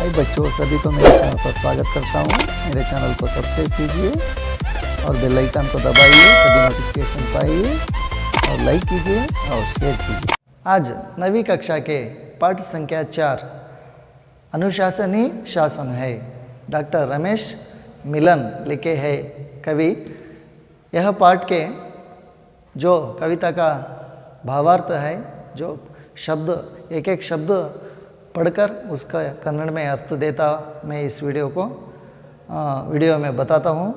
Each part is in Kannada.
हाय बच्चों, सभी को मेरे चैनल पर स्वागत करता हूँ। मेरे चैनल को सब्सक्राइब कीजिए और बेल आइकन को दबाइए, सभी नोटिफिकेशन पाइए और लाइक कीजिए और शेयर कीजिए। आज 9वीं कक्षा के पाठ संख्या 4 अनुशासनी शासन है, डॉक्टर रमेश मिलन लिखे हैं कवि। यह पाठ के जो कविता का भावार्थ है, जो शब्द एक एक शब्द पढ़कर उसका कन्नड़ में अर्थ देता मैं इस ವಿಡಿಯೋ में बताता हूँ।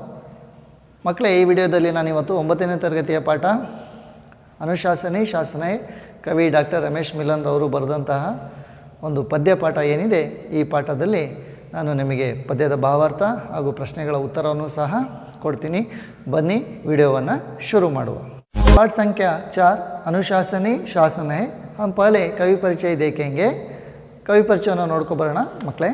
ಮಕ್ಕಳೇ, ಈ ವಿಡಿಯೋದಲ್ಲಿ ನಾನು ಇವತ್ತು 9ನೇ ತರಗತಿಯ ಪಾಠ ಅನುಶಾಸನಿ ಶಾಸನೆ ಕವಿ ಡಾಕ್ಟರ್ ರಮೇಶ್ ಮಿಲನ್ ರವರು ಬರೆದಂತಹ ಒಂದು ಪದ್ಯ ಪಾಠ ಏನಿದೆ, ಈ ಪಾಠದಲ್ಲಿ ನಾನು ನಿಮಗೆ ಪದ್ಯದ ಭಾವಾರ್ಥ ಹಾಗೂ ಪ್ರಶ್ನೆಗಳ ಉತ್ತರವನ್ನು ಸಹ ಕೊಡ್ತೀನಿ। ಬನ್ನಿ ವಿಡಿಯೋವನ್ನು ಶುರು ಮಾಡುವ। पाठ संख्या 4 अनुशासनी शासन है। हम पहले कवि परिचय देखेंगे। कवि परिचय नोड़को बरोಣ मಕ್ಕಳೇ।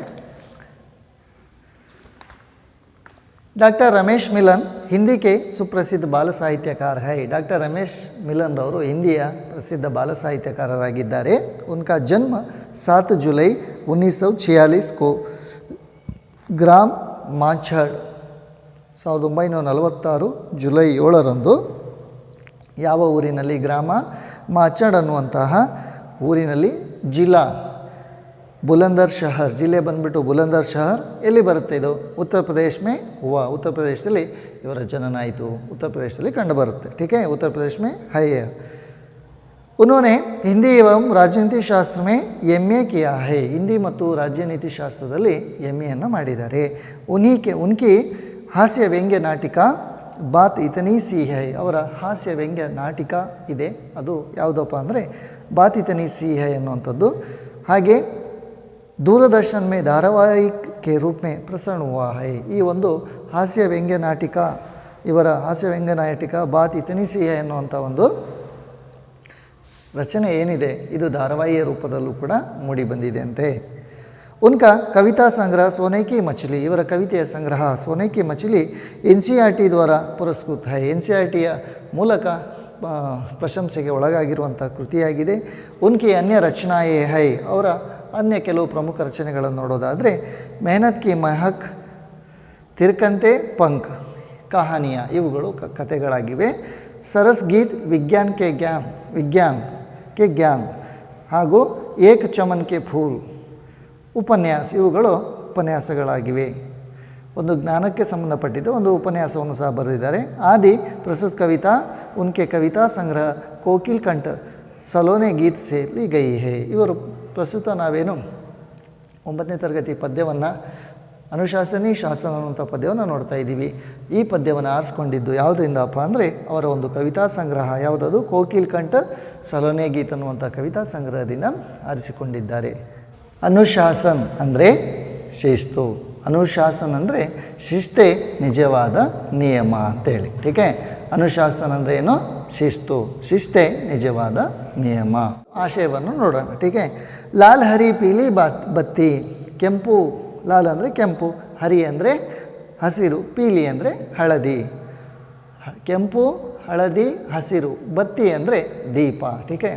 डॉक्टर रमेश मिलन हिंदी के सुप्रसिद्ध बाल साहित्यकार है। डॉक्टर रमेश मिलन रವರು ಹಿಂದಿಯ ಪ್ರಸಿದ್ಧ ಬಾಲ ಸಾಹಿತ್ಯಕಾರರಾಗಿದ್ದಾರೆ। उनका जन्म 7 जुलाई 1946 को ग्राम माछड़ 1946 जुलाई 7ರಂದು ಯಾವ ಊರಿನಲ್ಲಿ, ಗ್ರಾಮ ಮಾಚಡ್ ಅನ್ನುವಂತಹ ಊರಿನಲ್ಲಿ, ಜಿಲ್ಲಾ बुलंदर शहर, ಜಿಲ್ಲೆ ಬಂದ್ಬಿಟ್ಟು ಬುಲಂದರ್ ಶಹರ್ ಎಲ್ಲಿ ಬರುತ್ತೆ ಇದು? ಉತ್ತರ ಪ್ರದೇಶ में हुआ। उत्तर प्रदेशದಲ್ಲಿ ಇವರ ಜನನ ಆಯಿತು, उत्तर प्रदेशದಲ್ಲಿ ಕಂಡು ಬರುತ್ತೆ। ठीक है, उत्तर प्रदेश में है। उन्होंने हिंदी एवं राजनीति शास्त्र में MA किया है। हिंदी ಮತ್ತು ರಾಜನೀತಿ ಶಾಸ್ತ್ರದಲ್ಲಿ MA ಅನ್ನು ಮಾಡಿದ್ದಾರೆ। उनकी हास्य व्यंग्य नाटिका ಬಾತ್ ಇತನಿ ಸಿ ಹೈ, ಅವರ ಹಾಸ್ಯ ವ್ಯಂಗ್ಯ ನಾಟಕ ಇದೆ, ಅದು ಯಾವುದಪ್ಪ ಅಂದರೆ ಬಾತ್ ಇತನಿ ಸಿ ಹೈ ಅನ್ನುವಂಥದ್ದು। ಹಾಗೆ दूरदर्शन में धारावाहिक के रूप में प्रसारण हुआ है। ಈ ಒಂದು ಹಾಸ್ಯ ವ್ಯಂಗ್ಯ ನಾಟಕ, ಇವರ ಹಾಸ್ಯ ವ್ಯಂಗ್ಯ ನಾಟಕ ಬಾತ್ ಇತನಿ ಸಿ ಹೈ ಅನ್ನುವಂಥ ಒಂದು ರಚನೆ ಏನಿದೆ, ಇದು ಧಾರಾವಾಹಿಯ ರೂಪದಲ್ಲೂ ಕೂಡ ಮೂಡಿ ಬಂದಿದೆ ಅಂತೆ। उनका कविता संग्रह सोने की मछली, ಇವರ ಕವಿತೆಯ ಸಂಗ್ರಹ सोने की मछली NCERT द्वारा पुरस्कृत है। NCERTಯ ಮೂಲಕ ಪ್ರಶಂಸೆಗೆ ಒಳಗಾಗಿರುವಂಥ ಕೃತಿಯಾಗಿದೆ। ಉನ್ಕಿ ಅನ್ಯ ರಚನಾಯೇ ಹೈ, ಅವರ अन्य ಕೆಲವು ಪ್ರಮುಖ ರಚನೆಗಳನ್ನು ನೋಡೋದಾದರೆ मेहनत की महक, ತಿರ್ಕಂತೆ पंख, ಕಹಾನಿಯ, ಇವುಗಳು ಕಥೆಗಳಾಗಿವೆ। सरस गीत, विज्ञान के ज्ञान ಹಾಗೂ एक चमन के फूल, ಉಪನ್ಯಾಸ, ಇವುಗಳು ಉಪನ್ಯಾಸಗಳಾಗಿವೆ। ಒಂದು ಜ್ಞಾನಕ್ಕೆ ಸಂಬಂಧಪಟ್ಟಿದ್ದು ಒಂದು ಉಪನ್ಯಾಸವನ್ನು ಸಹ ಬರೆದಿದ್ದಾರೆ। ಆದಿ ಪ್ರಸ್ತುತ ಕವಿತಾ ಉನ್ಕೆ ಕವಿತಾ ಸಂಗ್ರಹ ಕೋಕಿಲ್ ಕಂಠ ಸಲೋನೆ ಗೀತ್ ಸೇ ಲಿ ಗೈ ಹೇ। ಇವರು ಪ್ರಸ್ತುತ ನಾವೇನು 9ನೇ ತರಗತಿ ಪದ್ಯವನ್ನು ಅನುಶಾಸನಿ ಶಾಸನ ಅನ್ನುವಂಥ ಪದ್ಯವನ್ನು ನೋಡ್ತಾ ಇದ್ದೀವಿ। ಈ ಪದ್ಯವನ್ನು ಆರಿಸ್ಕೊಂಡಿದ್ದು ಯಾವುದರಿಂದಪ್ಪ ಅಂದರೆ ಅವರ ಒಂದು ಕವಿತಾ ಸಂಗ್ರಹ ಯಾವುದದು, ಕೋಕಿಲ್ ಕಂಠ ಸಲೋನೆ ಗೀತ್ ಅನ್ನುವಂಥ ಕವಿತಾ ಸಂಗ್ರಹದಿಂದ ಆರಿಸಿಕೊಂಡಿದ್ದಾರೆ। ಅನುಶಾಸನ್ ಅಂದರೆ ಶಿಸ್ತು, ಅನುಶಾಸನ್ ಅಂದರೆ ಶಿಸ್ತೇ ನಿಜವಾದ ನಿಯಮ ಅಂತೇಳಿ। ಟೀಕೆ, ಅನುಶಾಸನ್ ಅಂದರೆ ಏನು? ಶಿಸ್ತು, ಶಿಸ್ತೇ ನಿಜವಾದ ನಿಯಮ। ಆಶಯವನ್ನು ನೋಡೋಣ। ಟೀಕೆ, ಲಾಲ್ ಹರಿ ಪೀಲಿ ಬತ್ತಿ, ಕೆಂಪು, ಲಾಲ್ ಅಂದರೆ ಕೆಂಪು, ಹರಿ ಅಂದರೆ ಹಸಿರು, ಪೀಲಿ ಅಂದರೆ ಹಳದಿ, ಕೆಂಪು, ಹಳದಿ, ಹಸಿರು, ಬತ್ತಿ ಅಂದರೆ ದೀಪ। ಟೀಕೆ,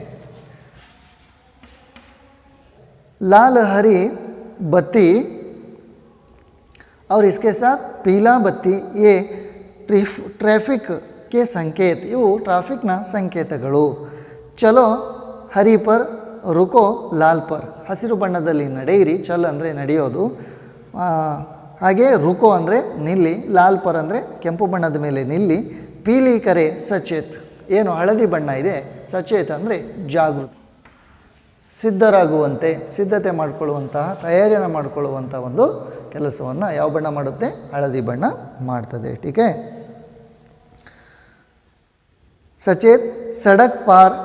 लाल हरी बत्ती और इसके साथ पीला बत्ती, ये ट्रैफिक के संकेत, ಇವು ಟ್ರಾಫಿಕ್ನ ಸಂಕೇತಗಳು। ಚಲೋ ಹರಿ ಪರ್, ರುಕೋ ಲಾಲ್ ಪರ್, ಹಸಿರು ಬಣ್ಣದಲ್ಲಿ ನಡೆಯಿರಿ, ಚಲ್ ಅಂದರೆ ನಡೆಯೋದು, ಹಾಗೆ ರುಕೋ ಅಂದರೆ ನಿಲ್ಲಿ, ಲಾಲ್ ಪರ್ ಅಂದರೆ ಕೆಂಪು ಬಣ್ಣದ ಮೇಲೆ ನಿಲ್ಲಿ, ಪೀಲಿ ಕರೆ ಸಚೇತ್, ಏನು ಹಳದಿ ಬಣ್ಣ ಇದೆ, ಸಚೇತ್ ಅಂದರೆ ಜಾಗೃತಿ, ಸಿದ್ಧರಾಗುವಂತೆ, ಸಿದ್ಧತೆ ಮಾಡಿಕೊಳ್ಳುವಂತಹ, ತಯಾರಿಯನ್ನು ಮಾಡಿಕೊಳ್ಳುವಂಥ ಒಂದು ಕೆಲಸವನ್ನು ಯಾವ ಬಣ್ಣ ಮಾಡುತ್ತೆ? ಹಳದಿ ಬಣ್ಣ ಮಾಡ್ತದೆ। ಟೀಕೆ, ಸಚೇತ್ ಸಡಕ್ ಪಾರ್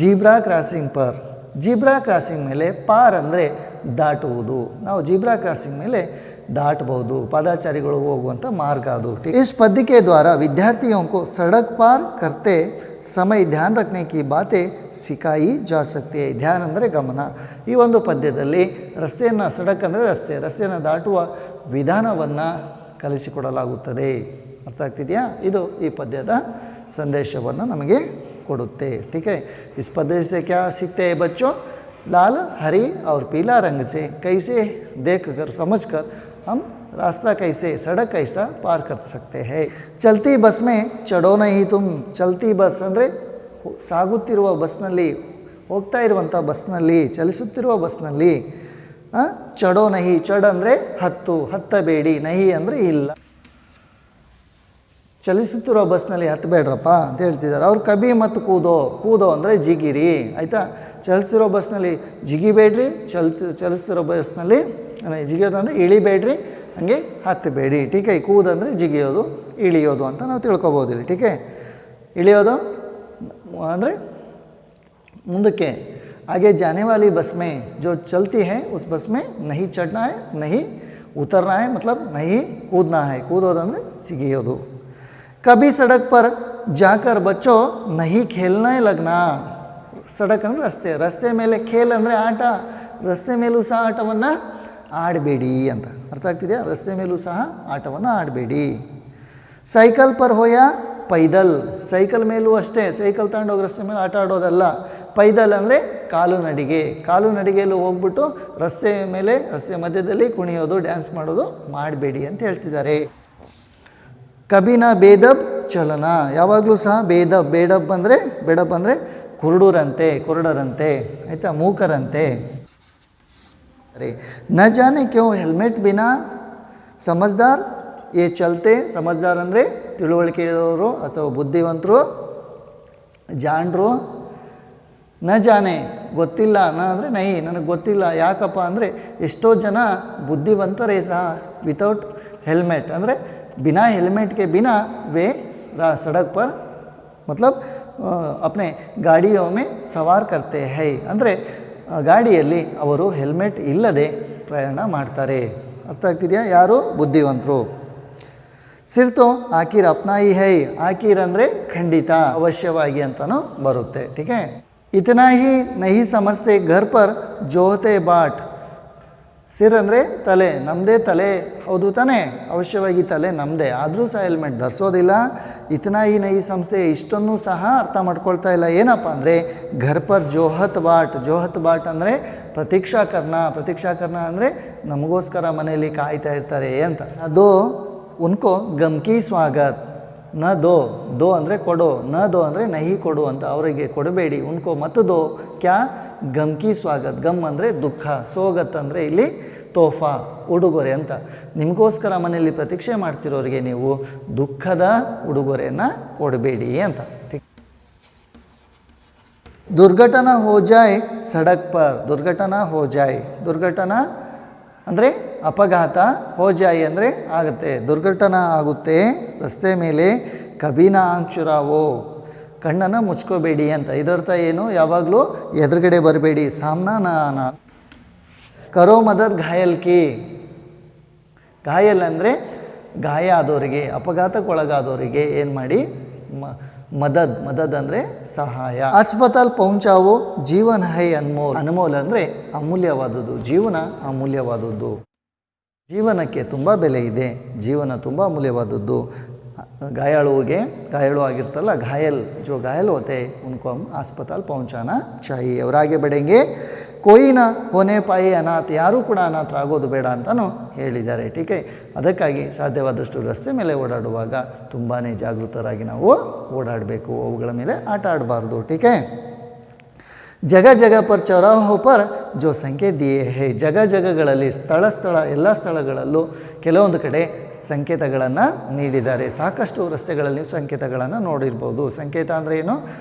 zebra crossing per, zebra crossing ಮೇಲೆ, ಪಾರ್ ಅಂದರೆ ದಾಟುವುದು, ನಾವು ಜೀಬ್ರಾ ಕ್ರಾಸಿಂಗ್ ಮೇಲೆ ದಾಟಬಹುದು, ಪಾದಾಚಾರಿಗಳು ಹೋಗುವಂಥ ಮಾರ್ಗ ಅದು। इस पद्य के द्वारा विद्यार्थियों को सड़क पार करते समय ध्यान रखने की बातें सिखाई जा सकती है। ಧ್ಯಾನ ಅಂದರೆ ಗಮನ। ಈ ಒಂದು ಪದ್ಯದಲ್ಲಿ ರಸ್ತೆಯನ್ನು, ಸಡಕ್ ಅಂದರೆ ರಸ್ತೆ, ರಸ್ತೆಯನ್ನು ದಾಟುವ ವಿಧಾನವನ್ನು ಕಲಿಸಿಕೊಡಲಾಗುತ್ತದೆ। ಅರ್ಥ ಆಗ್ತಿದೆಯಾ? ಇದು ಈ ಪದ್ಯದ ಸಂದೇಶವನ್ನು ನಮಗೆ ಕೊಡುತ್ತೆ। ठीक है, इस पद्य से क्या सीखते हैं बच्चों? लाल हरी और पीला रंग से कैसे देख कर समझ कर हम रास्ता कैसे सड़क कैसा पार कर सकते हैं. चलती बस में चढ़ो नहीं तुम. ಚಲ್ತಿ ಬಸ್ ಅಂದರೆ ಸಾಗುತ್ತಿರುವ ಬಸ್ನಲ್ಲಿ, ಹೋಗ್ತಾ ಇರುವಂಥ ಬಸ್ನಲ್ಲಿ, ಚಲಿಸುತ್ತಿರುವ ಬಸ್ನಲ್ಲಿ ಚಡೋ ನಹಿ. ಚಡ್ ಅಂದರೆ ಹತ್ತಬೇಡಿ, ನಹಿ ಅಂದರೆ ಇಲ್ಲ. ಚಲಿಸುತ್ತಿರುವ ಬಸ್ನಲ್ಲಿ ಹತ್ತಬೇಡ್ರಪ್ಪ ಅಂತ ಹೇಳ್ತಿದ್ದಾರೆ. ಅವ್ರು ಕಬಿ ಮತ್ತು ಕೂದೋ ಅಂದರೆ ಜಿಗಿರಿ, ಆಯಿತಾ. ಚಲಿಸ್ತಿರೋ ಬಸ್ನಲ್ಲಿ ಜಿಗಿಬೇಡ್ರಿ, ಚಲಿಸ್ತಿರೋ ಬಸ್ನಲ್ಲಿ ಜಿಗಿಯೋದು ಅಂದರೆ ಇಳಿಬೇಡ್ರಿ, ಹಾಗೆ ಹತ್ತಬೇಡಿ. ಟೀಕೆ. ಕೂದಂದರೆ ಜಿಗಿಯೋದು, ಇಳಿಯೋದು ಅಂತ ನಾವು ತಿಳ್ಕೊಬೋದಿಲ್ಲ. ಟೀಕೆ. ಇಳಿಯೋದು ಅಂದರೆ ಮುಂದಕ್ಕೆ. आगे जाने वाली बस में जो चलती है उस बस में नहीं चढ़ना है, नहीं उतरना है, मतलब नहीं कूदना है. कूदोದಂದರೆ ಜಿಗಿಯೋದು. कभी सड़क पर जाकर बच्चों नहीं खेलने लगना. ಸಡಕ್ ಅಂದರೆ ರಸ್ತೆ, ರಸ್ತೆ ಮೇಲೆ ಖೇಲ್ ಅಂದರೆ ಆಟ, ರಸ್ತೆ ಮೇಲೂ ಸಹ ಆಟವನ್ನು ಆಡಬೇಡಿ ಅಂತ ಅರ್ಥ ಆಗ್ತಿದೆಯಾ. ರಸ್ತೆ ಮೇಲೂ ಸಹ ಆಟವನ್ನು ಆಡಬೇಡಿ. ಸೈಕಲ್ ಪರ್ ಹೋಯಾ ಪೈದಲ್. ಸೈಕಲ್ ಮೇಲೂ ಅಷ್ಟೇ, ಸೈಕಲ್ ತಗೊಂಡೋಗಿ ರಸ್ತೆ ಮೇಲೆ ಆಟ ಆಡೋದಲ್ಲ. ಪೈದಲ್ ಅಂದರೆ ಕಾಲು ನಡಿಗೆ. ಕಾಲು ನಡಿಗೆಯಲ್ಲೂ ಹೋಗ್ಬಿಟ್ಟು ರಸ್ತೆ ಮೇಲೆ, ರಸ್ತೆ ಮಧ್ಯದಲ್ಲಿ ಕುಣಿಯೋದು, ಡ್ಯಾನ್ಸ್ ಮಾಡೋದು ಮಾಡಬೇಡಿ ಅಂತ ಹೇಳ್ತಿದ್ದಾರೆ. ಕಬಿನ ಬೇದಬ್ ಚಲನ. ಯಾವಾಗಲೂ ಸಹ ಬೇಡಬ್ ಅಂದರೆ ಕುರುಡರಂತೆ ಆಯಿತಾ, ಮೂಕರಂತೆ. ಅರೆ ನ ಜಾನೆ ಕ್ಯೋ ಹೆಲ್ಮೆಟ್ ಬಿನಾ ಸಮಜ್ದಾರ್ ಏ ಚಲ್ತೆ. ಸಮಜ್ದಾರ್ ಅಂದರೆ ತಿಳುವಳಿಕೆ ಇರೋರು ಅಥವಾ ಬುದ್ಧಿವಂತರು, ಜಾಣರು. ನ ಜಾನೆ ಗೊತ್ತಿಲ್ಲ, ಅಂದರೆ ನೈ ನನಗೆ ಗೊತ್ತಿಲ್ಲ. ಯಾಕಪ್ಪ ಅಂದರೆ ಎಷ್ಟೋ ಜನ ಬುದ್ಧಿವಂತರೇ ಸಹ ವಿತೌಟ್ ಹೆಲ್ಮೆಟ್ ಅಂದರೆ बिना हेलमेट के बिना वे सड़क पर मतलब अपने ಗಾಡಿಯೋ में ಸವಾರ್ करते हैं. ಅಂದರೆ ಗಾಡಿಯಲ್ಲಿ ಅವರು ಹೆಲ್ಮೆಟ್ ಇಲ್ಲದೆ ಪ್ರಯಾಣ ಮಾಡ್ತಾರೆ. ಅರ್ಥ ಆಗ್ತಿದೆಯಾ. ಯಾರು? ಬುದ್ಧಿವಂತರು. ಸಿರ್ತೋ ಆಕಿರ್ ಅಪ್ನಾಯಿ ಹೈ. ಆಕಿರ್ ಅಂದರೆ ಖಂಡಿತ, ಅವಶ್ಯವಾಗಿ ಅಂತಲೂ ಬರುತ್ತೆ. ಟೀಕೆ. ಇತನಾ ಹಿ ನಹಿ ಸಮಸ್ತೆ ಘರ್ ಪರ್ ಜೋಹತೆ ಬಾಟ್. ಸಿರ್ ಅಂದರೆ ತಲೆ, ನಮ್ಮದೇ ತಲೆ, ಹೌದು ತಾನೇ, ಅವಶ್ಯವಾಗಿ ತಲೆ ನಮ್ಮದೇ, ಆದರೂ ಸಹ ಹೆಲ್ಮೆಟ್ ಧರಿಸೋದಿಲ್ಲ. ಇತನಾ ಈ ನೈ ಸಂಸ್ಥೆ ಇಷ್ಟನ್ನು ಸಹ ಅರ್ಥ ಮಾಡ್ಕೊಳ್ತಾ ಇಲ್ಲ. ಏನಪ್ಪ ಅಂದರೆ ಘರ್ ಪರ್ ಜೋಹತ್ ಬಾಟ್ ಅಂದರೆ ಪ್ರತೀಕ್ಷಾಕರಣ ಅಂದರೆ ನಮಗೋಸ್ಕರ ಮನೆಯಲ್ಲಿ ಕಾಯ್ತಾ ಇರ್ತಾರೆ ಅಂತ. ಅದು ಉನ್ಕೋ ಗಮ್ಕಿ ಸ್ವಾಗತ್. ನ ದೋ ಅಂದರೆ ಕೊಡು, ನ ದೋ ಅಂದರೆ ನಹಿ ಕೊಡು ಅಂತ, ಅವರಿಗೆ ಕೊಡಬೇಡಿ. ಉನ್ಕೋ ಮತ್ತು ದೋ ಕ್ಯಾ ಗಮ್ಕಿ ಸ್ವಾಗತ್. ಗಮ್ ಅಂದರೆ ದುಃಖ, ಸೋಗತ್ ಅಂದರೆ ಇಲ್ಲಿ ತೋಫಾ, ಉಡುಗೊರೆ ಅಂತ. ನಿಮಗೋಸ್ಕರ ಮನೆಯಲ್ಲಿ ಪ್ರತೀಕ್ಷೆ ಮಾಡ್ತಿರೋರಿಗೆ ನೀವು ದುಃಖದ ಉಡುಗೊರೆಯನ್ನು ಕೊಡಬೇಡಿ ಅಂತ. ದುರ್ಘಟನಾ ಹೋ ಜಾಯ್ ಸಡಕ್ ಪರ್. ದುರ್ಘಟನಾ ಅಂದರೆ ಅಪಘಾತ, ಹೋ ಜಾಯ್ ಅಂದರೆ ಆಗುತ್ತೆ, ದುರ್ಘಟನಾ ಆಗುತ್ತೆ ರಸ್ತೆ ಮೇಲೆ. ಕಬಿನ ಆಂಖ್ ಚುರಾವೋ. ಕಣ್ಣನ್ನು ಮುಚ್ಕೋಬೇಡಿ ಅಂತ. ಇದರ್ಥ ಏನು? ಯಾವಾಗಲೂ ಎದುರುಗಡೆ ಬರಬೇಡಿ, ಸಾಮ್ನಾ ನಾ ಆನಾ. ಕರೋ ಮದದ್ ಘಾಯಲ್ ಕಿ. ಘಾಯಲ್ ಅಂದರೆ ಗಾಯ ಆದವರಿಗೆ, ಅಪಘಾತಕ್ಕೊಳಗಾದವರಿಗೆ ಏನು ಮಾಡಿ? ಮದದ್ ಅಂದರೆ ಸಹಾಯ. ಅಸ್ಪತಾಲ್ ಪਹੁಂಚಾವೋ ಜೀವನ ಹೈ ಅನ್ಮೋಲ್. ಅನ್ಮೋಲ್ ಅಂದರೆ ಅಮೂಲ್ಯವಾದದ್ದು, ಜೀವನ ಅಮೂಲ್ಯವಾದದ್ದು. ಜೀವನಕ್ಕೆ ತುಂಬ ಬೆಲೆ ಇದೆ, ಜೀವನ ತುಂಬ ಅಮೂಲ್ಯವಾದದ್ದು. घायलू ಆಗಿರ್ತಲ್ಲ, जो घायल होते हैं उनको हम अस्पताल पहुंचाना चाहिए. और आगे बढ़ेंगे. कोई ना होने पाए अनाथ. ಯಾರೂ ಕೂಡ ಅನಾಥರಾಗೋದು ಬೇಡ ಅಂತಲೂ ಹೇಳಿದ್ದಾರೆ. ಟೀಕೆ. ಅದಕ್ಕಾಗಿ ಸಾಧ್ಯವಾದಷ್ಟು ರಸ್ತೆ ಮೇಲೆ ಓಡಾಡುವಾಗ ತುಂಬಾ ಜಾಗೃತರಾಗಿ ನಾವು ಓಡಾಡಬೇಕು, ಅವುಗಳ ಮೇಲೆ ಆಟ ಆಡಬಾರ್ದು. ಟೀಕೆ. ಜಗ ಪರ್ ಚೌರಾಹೋ ಪರ್ ಜೋ ಸಂಕೇತ ದಿಯೇ ಹೇ. ಜಗಗಳಲ್ಲಿ ಸ್ಥಳ ಎಲ್ಲ ಸ್ಥಳಗಳಲ್ಲೂ ಕೆಲವೊಂದು ಕಡೆ ಸಂಕೇತಗಳನ್ನು ನೀಡಿದ್ದಾರೆ. ಸಾಕಷ್ಟು ರಸ್ತೆಗಳಲ್ಲಿ ಸಂಕೇತಗಳನ್ನು ನೋಡಿರ್ಬೋದು. ಸಂಕೇತ ಅಂದರೆ ಏನು?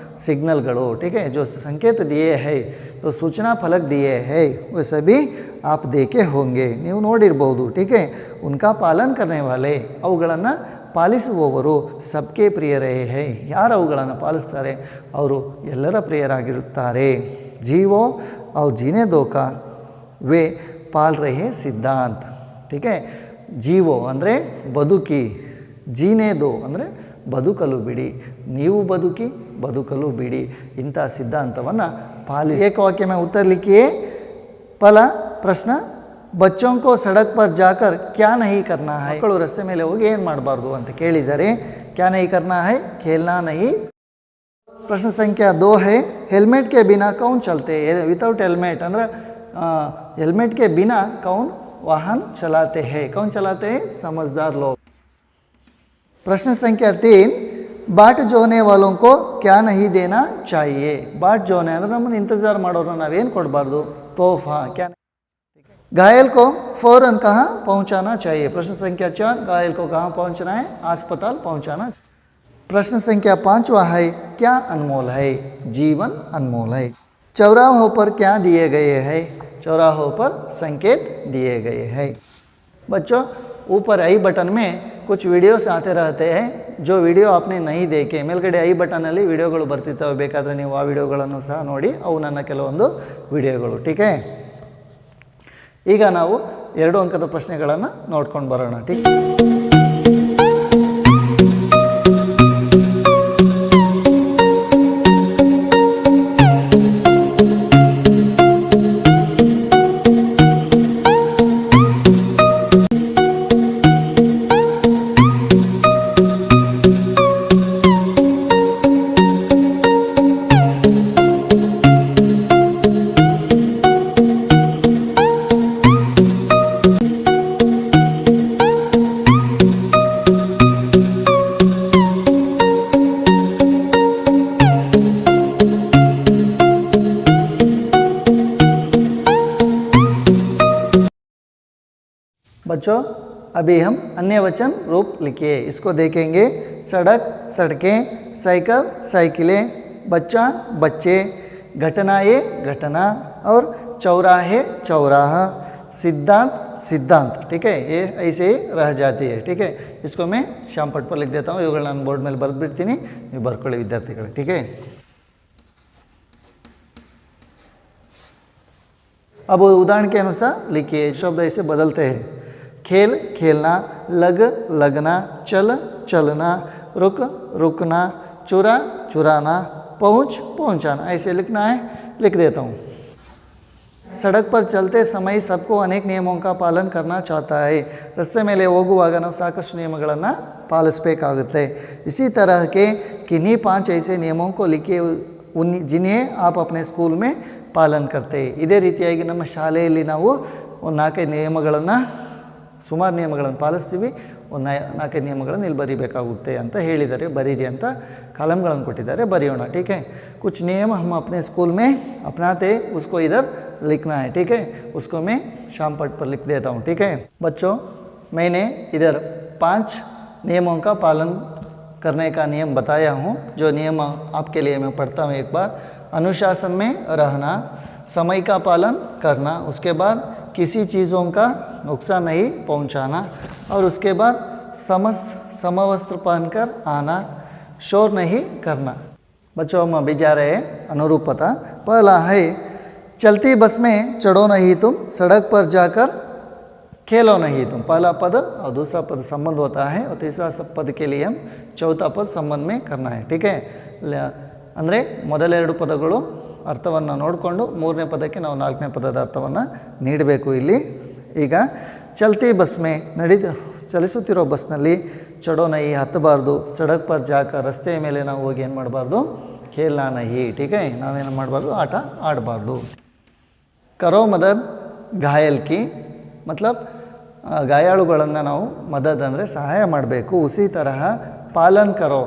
ಸಿಗ್ನಲ್ಗಳು. ಟೀಕೆ. ಜೋ ಸಂಕೇತ ದಿಯೇ ಹೈ, ಜೋ ಸೂಚನಾ ಫಲಕ್ ದಿಯೇ ಹೈ, ವ ಸಭಿ ಆಪ್ ದೇಖೆ ಹೋಂಗೆ. ನೀವು ನೋಡಿರ್ಬೋದು. ಟೀಕೆ. ಉನ್ಕಾ ಪಾಲನ್ ಕರ್ನೆ ವಾಲೆ. ಅವುಗಳನ್ನು ಪಾಲಿಸುವವರು ಸಬ್ಕೆ ಪ್ರಿಯರೇ ಹೈ. ಯಾರು ಅವುಗಳನ್ನು ಪಾಲಿಸ್ತಾರೆ ಅವರು ಎಲ್ಲರ ಪ್ರಿಯರಾಗಿರುತ್ತಾರೆ. ಜೀವೋ ಅವು ಜೀನೆ ದೋಖಾ ವೇ ಪಾಲ್ ರಹೆ ಸಿದ್ಧಾಂತ. ಟೀಕೆ. ಜೀವೋ ಅಂದರೆ ಬದುಕಿ, ಜೀನೆ ದೋ ಅಂದರೆ ಬದುಕಲು ಬಿಡಿ, ನೀವು ಬದುಕಲು ಬಿಡಿ, ಇಂಥ ಸಿದ್ಧಾಂತವನ್ನು ಪಾಲಿಸಿ. ಏಕ ವಾಕ್ಯ में उत्तर लिखिए. ಫಲ ಪ್ರಶ್ನ. बच्चों को सड़क पर जाकर क्या नहीं करना है. ಮಕ್ಕಳು ರಸ್ತೆ ಮೇಲೆ ಹೋಗಿ ಏನು ಮಾಡಬಾರ್ದು ಅಂತ ಕೇಳಿದ್ದಾರೆ. क्या नहीं करना है? खेलना नहीं, प्रश्न संख्या 2 है, हेलमेट के बिना कौन चलते हैं? विदाउट हेलमेट अंदर हेलमेट के बिना कौन वाहन चलाते हैं? कौन चलाते हैं? समझदार लोग। प्रश्न संख्या 3, बाट जोने वालों को क्या नहीं देना चाहिए? बाट जोने अंदर नಮ್ಮನ್ನು इंतजार ಮಾಡೋರನ್ನ ನಾವೇನು ಕೊಡಬಾರ್ದು? तोहफा क्या? घायल को फौरन कहाँ पहुँचाना चाहिए? प्रश्न संख्या 4, घायल को कहाँ पहुँचना है? अस्पताल पहुँचाना। प्रश्न संख्या 5वां है, क्या अनमोल है? जीवन अनमोल है। चौराहों पर क्या दिए गए हैं? चौराहों पर संकेत दिए गए हैं। बच्चों ऊपर आई बटन में कुछ वीडियोस आते रहते हैं, जो वीडियो आपने नहीं देखे ಮೇಲ್ಗಡೆ ಐ ಬಟನಲ್ಲಿ ವಿಡಿಯೋಗಳು ಬರ್ತಿರ್ತವೆ, ಬೇಕಾದರೆ ನೀವು ಆ ವಿಡಿಯೋಗಳನ್ನು ಸಹ ನೋಡಿ, ಅವು ನನ್ನ ಕೆಲವೊಂದು ವಿಡಿಯೋಗಳು. ಟೀಕೆ, ಈಗ ನಾವು 2 ಅಂಕದ ಪ್ರಶ್ನೆಗಳನ್ನು ನೋಡ್ಕೊಂಡು ಬರೋಣ. ಟೀಕ್. बच्चों अभी हम अन्य वचन रूप लिखिए, इसको देखेंगे. सड़क सड़कें, साइकिल साइकिलें, बच्चा बच्चे, घटनाएं घटना और चौराहे चौराहा, सिद्धांत सिद्धांत. ठीक है, ये ऐसे ही रह जाती है. ठीक है, इसको मैं श्याम पट पर लिख देता हूँ, इवगळन्न ನಾನು ಬೋರ್ಡ್ ಮೇಲೆ ಬರೆದು ಬಿಡ್ತೀನಿ, ನೀವು ಬರ್ಕೊಳ್ಳಿ ವಿದ್ಯಾರ್ಥಿಗಳು. ठीक है, अब उदाहरण के अनुसार लिखिए. शब्द ऐसे बदलते हैं. खेल खेलना, लग लगना, चल चलना, रुक रुकना, चुरा चुराना, पहुँच पहुँचाना. ऐसे लिखना है, लिख देता हूँ. सड़क पर चलते समय सबको अनेक नियमों का पालन करना चाहता है. रस्ते ಮೇಲೆ ಹೋಗುವಾಗ ನಾವು ಸಾಕಷ್ಟು ನಿಯಮಗಳನ್ನು ಪಾಲಿಸಬೇಕಾಗುತ್ತೆ. इसी तरह के किन्हीं 5 ऐसे नियमों को लिखिए जिन्हें आप अपने स्कूल में ಪಾಲನ್ ಕರ್ತೆ. ಇದೇ ರೀತಿಯಾಗಿ ನಮ್ಮ ಶಾಲೆಯಲ್ಲಿ ನಾವು ಒಂದು 4-5 ನಿಯಮಗಳನ್ನು, ಸುಮಾರು ನಿಯಮಗಳನ್ನು ಪಾಲಿಸ್ತೀವಿ. ಒಂದು 4-5 ನಿಯಮಗಳನ್ನು ಇಲ್ಲಿ ಬರೀಬೇಕಾಗುತ್ತೆ ಅಂತ ಹೇಳಿದ್ದಾರೆ. ಬರೀರಿ ಅಂತ ಕಾಲಮ್ಗಳನ್ನು ಕೊಟ್ಟಿದ್ದಾರೆ, ಬರೆಯೋಣ. ठीक है, कुछ नियम हम अपने स्कूल में अपनाते, उसको इधर लिखना है. ठीक है, उसको मैं शाम पट पर लिख देता हूँ. ठीक है बच्चों, मैंने इधर 5 नियमों का पालन करने का नियम बताया हूँ. जो नियम आपके लिए मैं पढ़ता हूँ एक बार. अनुशासन में रहना, समय का पालन करना, उसके बाद किसी चीज़ों का नुकसान नहीं पहुंचाना, और उसके बाद समवस्त्र पहनकर आना, शोर नहीं करना. बच्चों हम अभी जा रहे हैं अनुरूपता. पहला है, चलती बस में चढ़ो नहीं तुम, सड़क पर जाकर खेलो नहीं तुम. पहला पद और दूसरा पद संबंध होता है, और तीसरा पद के लिए हम चौथा पद संबंध में करना है. ठीक है, ಅಂದರೆ ಮೊದಲ 2 ಪದಗಳು ಅರ್ಥವನ್ನು ನೋಡಿಕೊಂಡು 3ನೇ ಪದಕ್ಕೆ ನಾವು 4ನೇ ಪದದ ಅರ್ಥವನ್ನು ನೀಡಬೇಕು ಇಲ್ಲಿ. ಈಗ ಚಲ್ತಿ ಬಸ್ ಮೇ, ಚಲಿಸುತ್ತಿರೋ ಬಸ್ನಲ್ಲಿ, ಚಡೋ ನಹಿ ಹತ್ತಬಾರ್ದು, ಸಡಕ್ ಪರ್ ಜಾಕ ರಸ್ತೆಯ ಮೇಲೆ ನಾವು ಹೋಗಿ ಏನು ಮಾಡಬಾರ್ದು? ಖೇಲ್ನಾ ನಹಿ. ಟೀಕೆ, ನಾವೇನು ಮಾಡಬಾರ್ದು? ಆಟ ಆಡಬಾರ್ದು. ಕರೋ ಮದದ್ ಘಾಯಲ್ ಕಿ, ಮತ್ಲಬ್ ಗಾಯಾಳುಗಳನ್ನು ನಾವು ಮದದ್ ಅಂದರೆ ಸಹಾಯ ಮಾಡಬೇಕು. ಉಸಿ ತರಹ ಪಾಲನ್ ಕರೋ,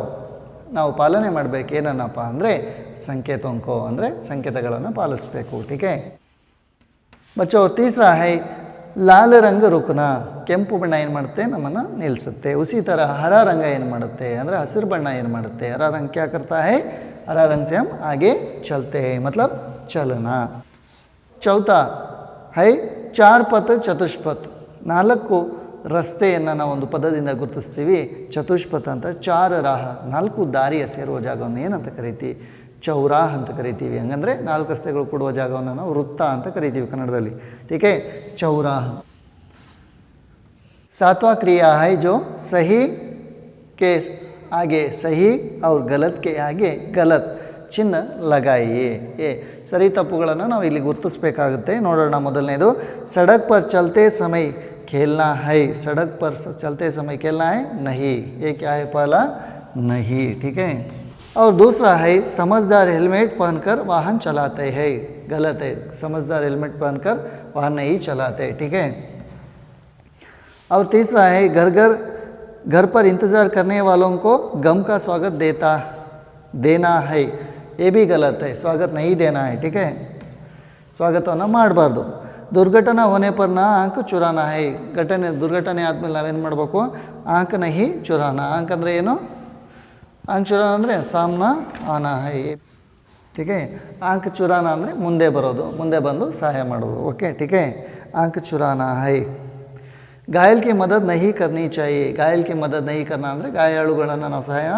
ನಾವು ಪಾಲನೆ ಮಾಡಬೇಕು. ಏನನ್ನಪ್ಪ ಅಂದರೆ ಸಂಕೇತೋಂಕೋ, ಅಂದರೆ ಸಂಕೇತಗಳನ್ನು ಪಾಲಿಸಬೇಕು. ಟೀಕೆ ಬಚ್ಚೋ. ತೀಸರಾ ಹೈ, ಲಾಲ್ ರಂಗ ರುಕ್ನ, ಕೆಂಪು ಬಣ್ಣ ಏನು ಮಾಡುತ್ತೆ? ನಮ್ಮನ್ನು ನಿಲ್ಲಿಸುತ್ತೆ. ಉಸಿ ಥರ ಹರ ರಂಗ ಏನು ಮಾಡುತ್ತೆ ಅಂದರೆ ಹಸಿರು ಬಣ್ಣ ಏನು ಮಾಡುತ್ತೆ? ಹರ ರಂಗ ಕ್ಯಾ ಕರ್ತಾ ಹೈ? ಹರ ರಂಗ से हम आगे चलते हैं, मतलब चलना. चौथा है, 4 पथ चतुष्पथ, 4 ರಸ್ತೆಯನ್ನು ನಾವು ಒಂದು ಪದದಿಂದ ಗುರುತಿಸ್ತೀವಿ. ಚತುಷ್ಪಥ ಅಂತ 4 ರಾಹ, 4 ದಾರಿಯ ಸೇರುವ ಜಾಗವನ್ನು ಏನಂತ ಕರಿತೀವಿ? ಚೌರಾಹ ಅಂತ ಕರಿತೀವಿ. ಹಂಗಂದರೆ 4 ರಸ್ತೆಗಳು ಕೊಡುವ ಜಾಗವನ್ನು ನಾವು ವೃತ್ತ ಅಂತ ಕರಿತೀವಿ ಕನ್ನಡದಲ್ಲಿ. ಟೀಕೆ, ಚೌರಾಹ. 7वां क्रिया है, जो सही के आगे सही और गलत के आगे गलत ಚಿಹ್ನ ಲಗಾಯಿಯೇ. ಸರಿ ತಪ್ಪುಗಳನ್ನು ನಾವು ಇಲ್ಲಿ ಗುರುತಿಸಬೇಕಾಗುತ್ತೆ. ನೋಡೋಣ. ಮೊದಲನೇದು, ಸಡಕ್ ಪರ್ ಚಲ್ತೆ ಸಮಯ खेलना है, सड़क पर चलते समय खेलना है नहीं. ये क्या है? पहला नहीं. ठीक है. और दूसरा है समझदार हेलमेट पहनकर वाहन चलाते हैं, गलत है, समझदार हेलमेट पहनकर वाहन नहीं चलाते, ठीक है। और तीसरा है घर पर इंतज़ार करने वालों को गम का स्वागत देना है, ये भी गलत है, स्वागत नहीं देना है, ठीक है, स्वागतವನ್ನು ಮಾಡಬಾರ್ದು। ದುರ್ಘಟನಾ ಹೋನೆ ಪರ್ ನಾ ಆಂಕ್ ಚುರಾನ ಹೈ, ದುರ್ಘಟನೆ ಆದಮೇಲೆ ನಾವೇನು ಮಾಡಬೇಕು, ಆಂಕ್ ನಹಿ ಚುರಾನ, ಆಂಕ್ ಅಂದರೆ ಏನು, ಆಂಕ್ ಚುರಾನ ಅಂದರೆ ಸಾಮ್ನಾ ಆನಾ ಹೈ, ठीक है। आंक चुराना ಅಂದರೆ ಮುಂದೆ ಬರೋದು, ಮುಂದೆ ಬಂದು ಸಹಾಯ ಮಾಡೋದು, ಓಕೆ, ठीक है। आंक चुराना है। घायल की मदद नहीं करनी चाहिए, घायल की मदद नहीं करना ಅಂದರೆ ಗಾಯಾಳುಗಳನ್ನು ನಾವು ಸಹಾಯ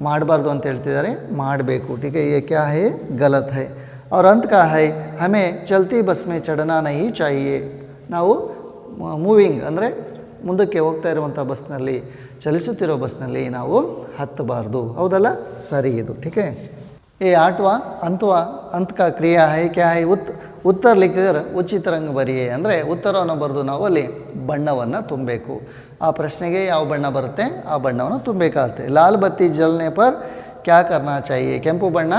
ಮಾಡಬಾರ್ದು ಅಂತ ಹೇಳ್ತಿದ್ದಾರೆ, ಮಾಡಬೇಕು, ठीक है, ये क्या है, गलत है। और अंत का है हमें चलती बस में चढ़ना नहीं चाहिए, ನಾವು ಮೂವಿಂಗ್ ಅಂದರೆ ಮುಂದಕ್ಕೆ ಹೋಗ್ತಾ ಇರುವಂಥ ಬಸ್ನಲ್ಲಿ, ಚಲಿಸುತ್ತಿರೋ ಬಸ್ನಲ್ಲಿ ನಾವು ಹತ್ತಬಾರ್ದು, ಹೌದಲ್ಲ, ಸರಿ ಇದು, ठीक है। ये आठवां अंत का क्रिया है, क्या है, उत्तर लिखकर उचित रंग बरिए, ಅಂದರೆ ಉತ್ತರವನ್ನು ಬರೆದು ನಾವು ಅಲ್ಲಿ ಬಣ್ಣವನ್ನು ತುಂಬಬೇಕು, ಆ ಪ್ರಶ್ನೆಗೆ ಯಾವ ಬಣ್ಣ ಬರುತ್ತೆ ಆ ಬಣ್ಣವನ್ನು ತುಂಬಬೇಕಾಗುತ್ತೆ। ಲಾಲ್ ಬತ್ತಿ ಜಲ್ನೆ ಪರ್ ಕ್ಯಾ ಕರ್ನಾ ಚಾಹಿಯೆ, ಕೆಂಪು ಬಣ್ಣ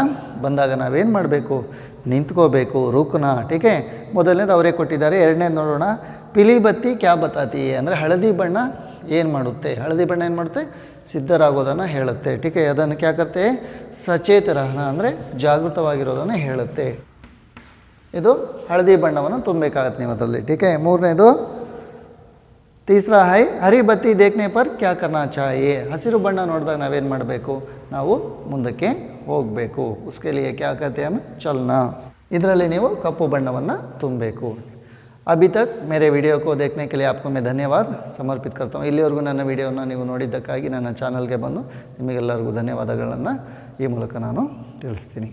ಬಂದಾಗ ನಾವೇನು ಮಾಡಬೇಕು, ನಿಂತ್ಕೋಬೇಕು, ರುಕ್ನಾ, ठीक है। ಮೊದಲನೇದು ಅವರೇ ಕೊಟ್ಟಿದ್ದಾರೆ, ಎರಡನೇದು ನೋಡೋಣ। ಪಿಲಿ ಬತ್ತಿ ಕ್ಯಾ ಬತಾತಿ ಅಂದರೆ ಹಳದಿ ಬಣ್ಣ ಏನು ಮಾಡುತ್ತೆ, ಹಳದಿ ಬಣ್ಣ ಏನು ಮಾಡುತ್ತೆ, ಸಿದ್ಧರಾಗೋದನ್ನು ಹೇಳುತ್ತೆ, ठीक है। ಅದನ್ನು ಕ್ಯಾ ಕರ್ತೆ, ಸಚೇತ ರಹನ ಅಂದರೆ ಜಾಗೃತವಾಗಿರೋದನ್ನು ಹೇಳುತ್ತೆ, ಇದು ಹಳದಿ ಬಣ್ಣವನ್ನು ತುಂಬಬೇಕಾಗತ್ತೆ ನೀವು ಅದರಲ್ಲಿ, ठीक है। ಮೂರನೇದು तीसरा है हरी बत्ती देखने पर क्या करना चाहिए, ಹಸಿರು ಬಣ್ಣ ನೋಡಿದಾಗ ನಾವೇನು ಮಾಡಬೇಕು, ನಾವು ಮುಂದಕ್ಕೆ ಹೋಗಬೇಕು, उसके लिए क्या कहते हैं, चलना, ಇದರಲ್ಲಿ ನೀವು ಕಪ್ಪು ಬಣ್ಣವನ್ನು ತುಂಬಬೇಕು। अभी तक मेरे वीडियो को देखने के लिए आपको मैं धन्यवाद समर्पित करता हूँ, ಇಲ್ಲಿವರೆಗೂ ನನ್ನ ವಿಡಿಯೋನ ನೀವು ನೋಡಿದ್ದಕ್ಕಾಗಿ ನನ್ನ ಚಾನಲ್ಗೆ ಬಂದು ನಿಮಗೆಲ್ಲರಿಗೂ ಧನ್ಯವಾದಗಳನ್ನು ಈ ಮೂಲಕ ನಾನು ತಿಳಿಸ್ತೀನಿ।